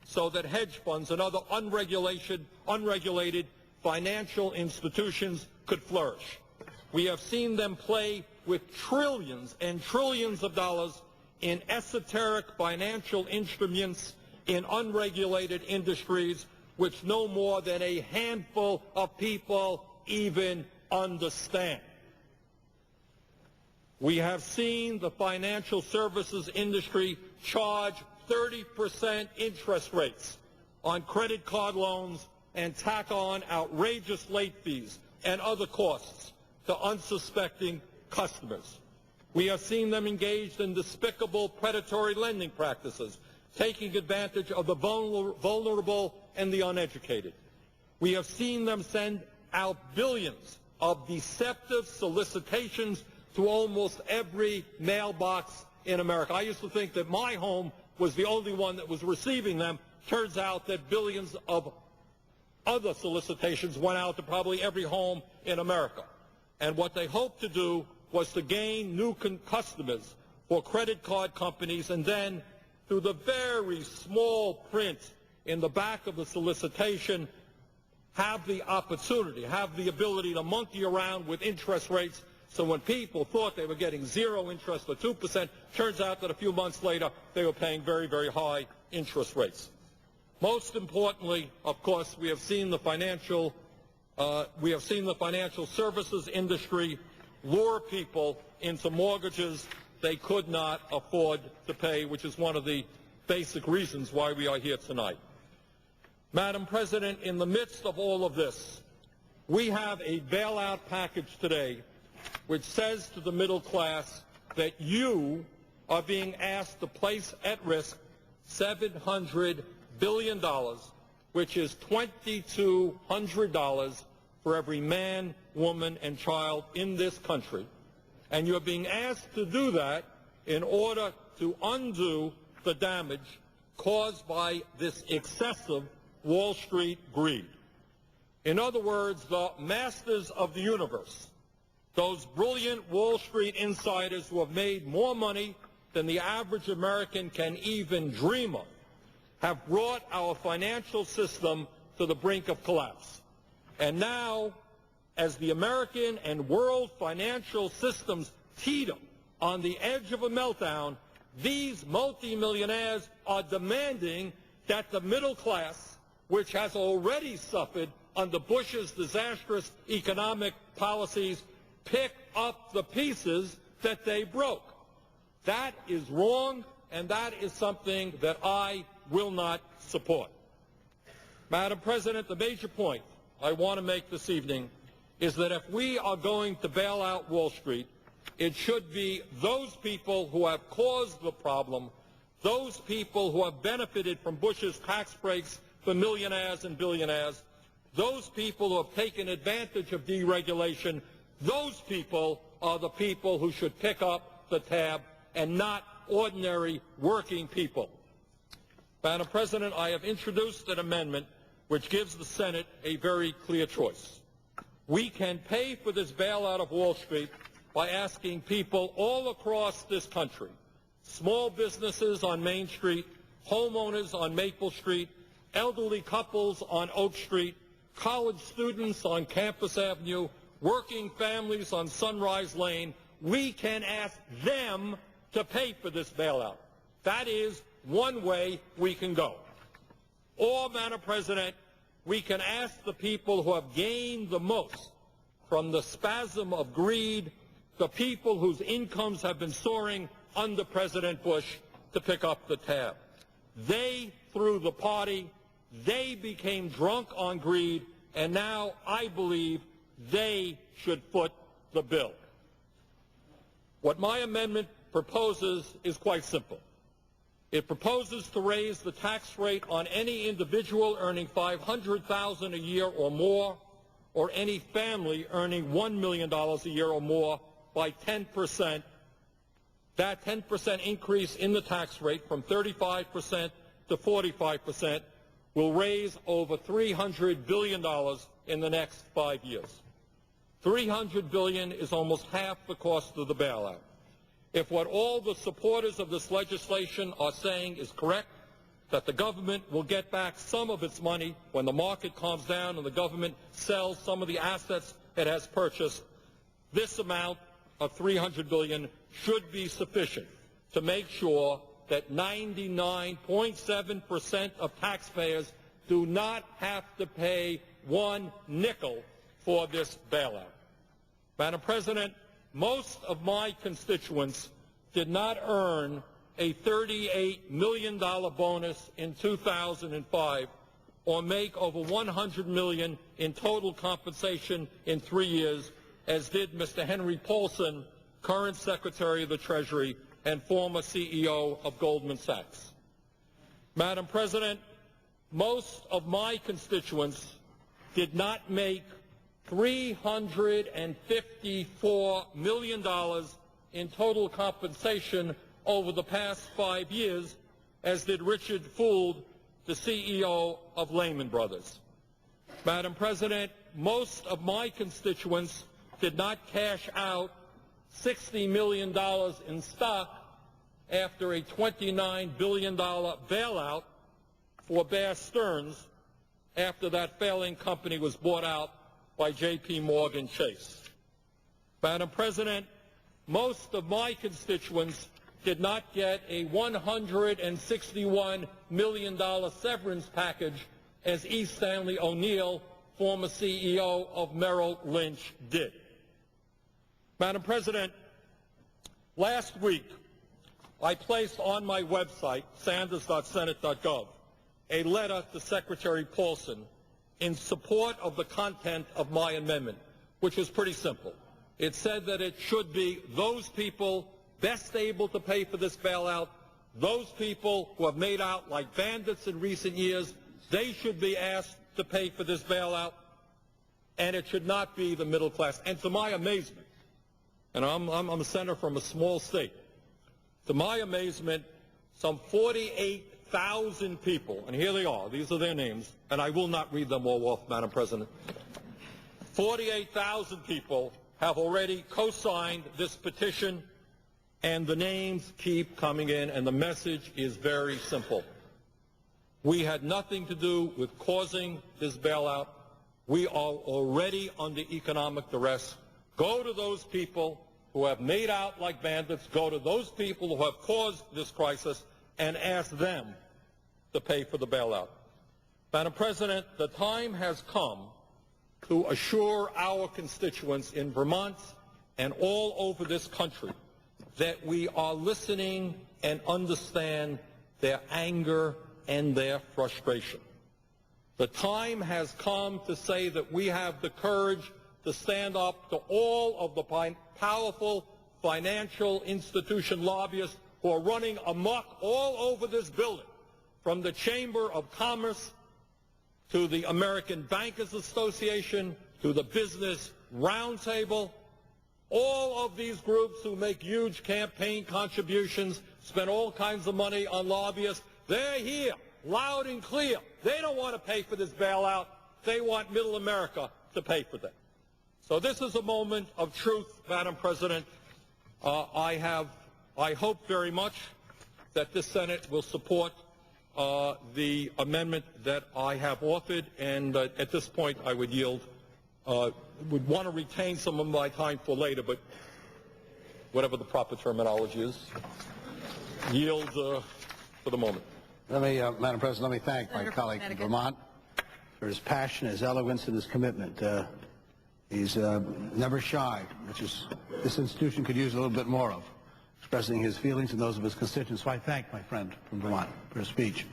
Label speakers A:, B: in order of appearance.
A: so that hedge funds and other unregulated financial institutions could flourish. We have seen them play with trillions and trillions of dollars in esoteric financial instruments in unregulated industries which no more than a handful of people even understand. We have seen the financial services industry charge 30% interest rates on credit card loans and tack on outrageous late fees and other costs to unsuspecting customers. We have seen them engaged in despicable predatory lending practices, taking advantage of the vulnerable and the uneducated. We have seen them send out billions of deceptive solicitations to almost every mailbox in America. I used to think that my home was the only one that was receiving them. Turns out that billions of other solicitations went out to probably every home in America. And what they hoped to do was to gain new customers for credit card companies, and then through the very small print in the back of the solicitation, have the opportunity, have the ability to monkey around with interest rates. So when people thought they were getting 0 interest or 2%, turns out that a few months later they were paying very, very high interest rates. Most importantly, of course, we have seen the financial services industry lure people into mortgages they could not afford to pay, which is one of the basic reasons why we are here tonight. Madam President, in the midst of all of this, we have a bailout package today which says to the middle class that you are being asked to place at risk $700 billion, which is $2,200 for every man, woman, and child in this country. And you're being asked to do that in order to undo the damage caused by this excessive Wall Street greed. In other words, the masters of the universe, those brilliant Wall Street insiders who have made more money than the average American can even dream of, have brought our financial system to the brink of collapse. And now, as the American and world financial systems teeter on the edge of a meltdown, these multimillionaires are demanding that the middle class, which has already suffered under Bush's disastrous economic policies, pick up the pieces that they broke. That is wrong, and that is something that I will not support. Madam President, the major point I want to make this evening is that if we are going to bail out Wall Street, it should be those people who have caused the problem, those people who have benefited from Bush's tax breaks for millionaires and billionaires, those people who have taken advantage of deregulation. Those people are the people who should pick up the tab, and not ordinary working people. Madam President, I have introduced an amendment which gives the Senate a very clear choice. We can pay for this bailout of Wall Street by asking people all across this country, small businesses on Main Street, homeowners on Maple Street, elderly couples on Oak Street, college students on Campus Avenue, working families on Sunrise Lane. We can ask them to pay for this bailout. That is one way we can go. Or, Madam President, we can ask the people who have gained the most from the spasm of greed, the people whose incomes have been soaring under President Bush, to pick up the tab. They threw the party, they became drunk on greed, and now I believe they should foot the bill. What my amendment proposes is quite simple. It proposes to raise the tax rate on any individual earning $500,000 a year or more, or any family earning $1 million a year or more, by 10%. That 10% increase in the tax rate from 35% to 45% will raise over $300 billion in the next 5 years. $300 billion is almost half the cost of the bailout. If what all the supporters of this legislation are saying is correct, that the government will get back some of its money when the market calms down and the government sells some of the assets it has purchased. This amount of $300 billion should be sufficient to make sure that 99.7% of taxpayers do not have to pay one nickel for this bailout. Madam President, most of my constituents did not earn a $38 million bonus in 2005 or make over $100 million in total compensation in 3 years, as did Mr. Henry Paulson, current Secretary of the Treasury and former CEO of Goldman Sachs. Madam President, most of my constituents did not make $354 million in total compensation over the past 5 years, as did Richard Fould, the CEO of Lehman Brothers. Madam President, most of my constituents did not cash out $60 million in stock after a $29 billion bailout for Bear Stearns after that failing company was bought out by J.P. Morgan Chase. Madam President, most of my constituents did not get a $161 million severance package as E. Stanley O'Neill, former CEO of Merrill Lynch, did. Madam President, last week I placed on my website, sanders.senate.gov, a letter to Secretary Paulson in support of the content of my amendment, which was pretty simple. It said that it should be those people best able to pay for this bailout, those people who have made out like bandits in recent years, they should be asked to pay for this bailout, and it should not be the middle class. And to my amazement, and I'm a senator from a small state, to my amazement, some 48,000 people, and here they are, these are their names, and I will not read them all off, Madam President. 48,000 people have already co-signed this petition, and the names keep coming in, and the message is very simple. We had nothing to do with causing this bailout. We are already under economic duress. Go to those people who have made out like bandits, go to those people who have caused this crisis, and ask them to pay for the bailout. Madam President, the time has come to assure our constituents in Vermont and all over this country that we are listening and understand their anger and their frustration. The time has come to say that we have the courage to stand up to all of the powerful financial institution lobbyists who are running amok all over this building, from the Chamber of Commerce to the American Bankers Association to the Business Roundtable. All of these groups who make huge campaign contributions, spend all kinds of money on lobbyists, they're here, loud and clear. They don't want to pay for this bailout. They want middle America to pay for that. So this is a moment of truth, Madam President. I hope very much that this Senate will support the amendment that I have authored, and at this point I would yield. Would want to retain some of my time for later, but whatever the proper terminology is, yield for the moment.
B: Madam President, let me thank my colleague from Vermont for his passion, his eloquence, and his commitment. He's never shy, which is this institution could use a little bit more of, expressing his feelings and those of his constituents. So I thank my friend from Vermont for his speech.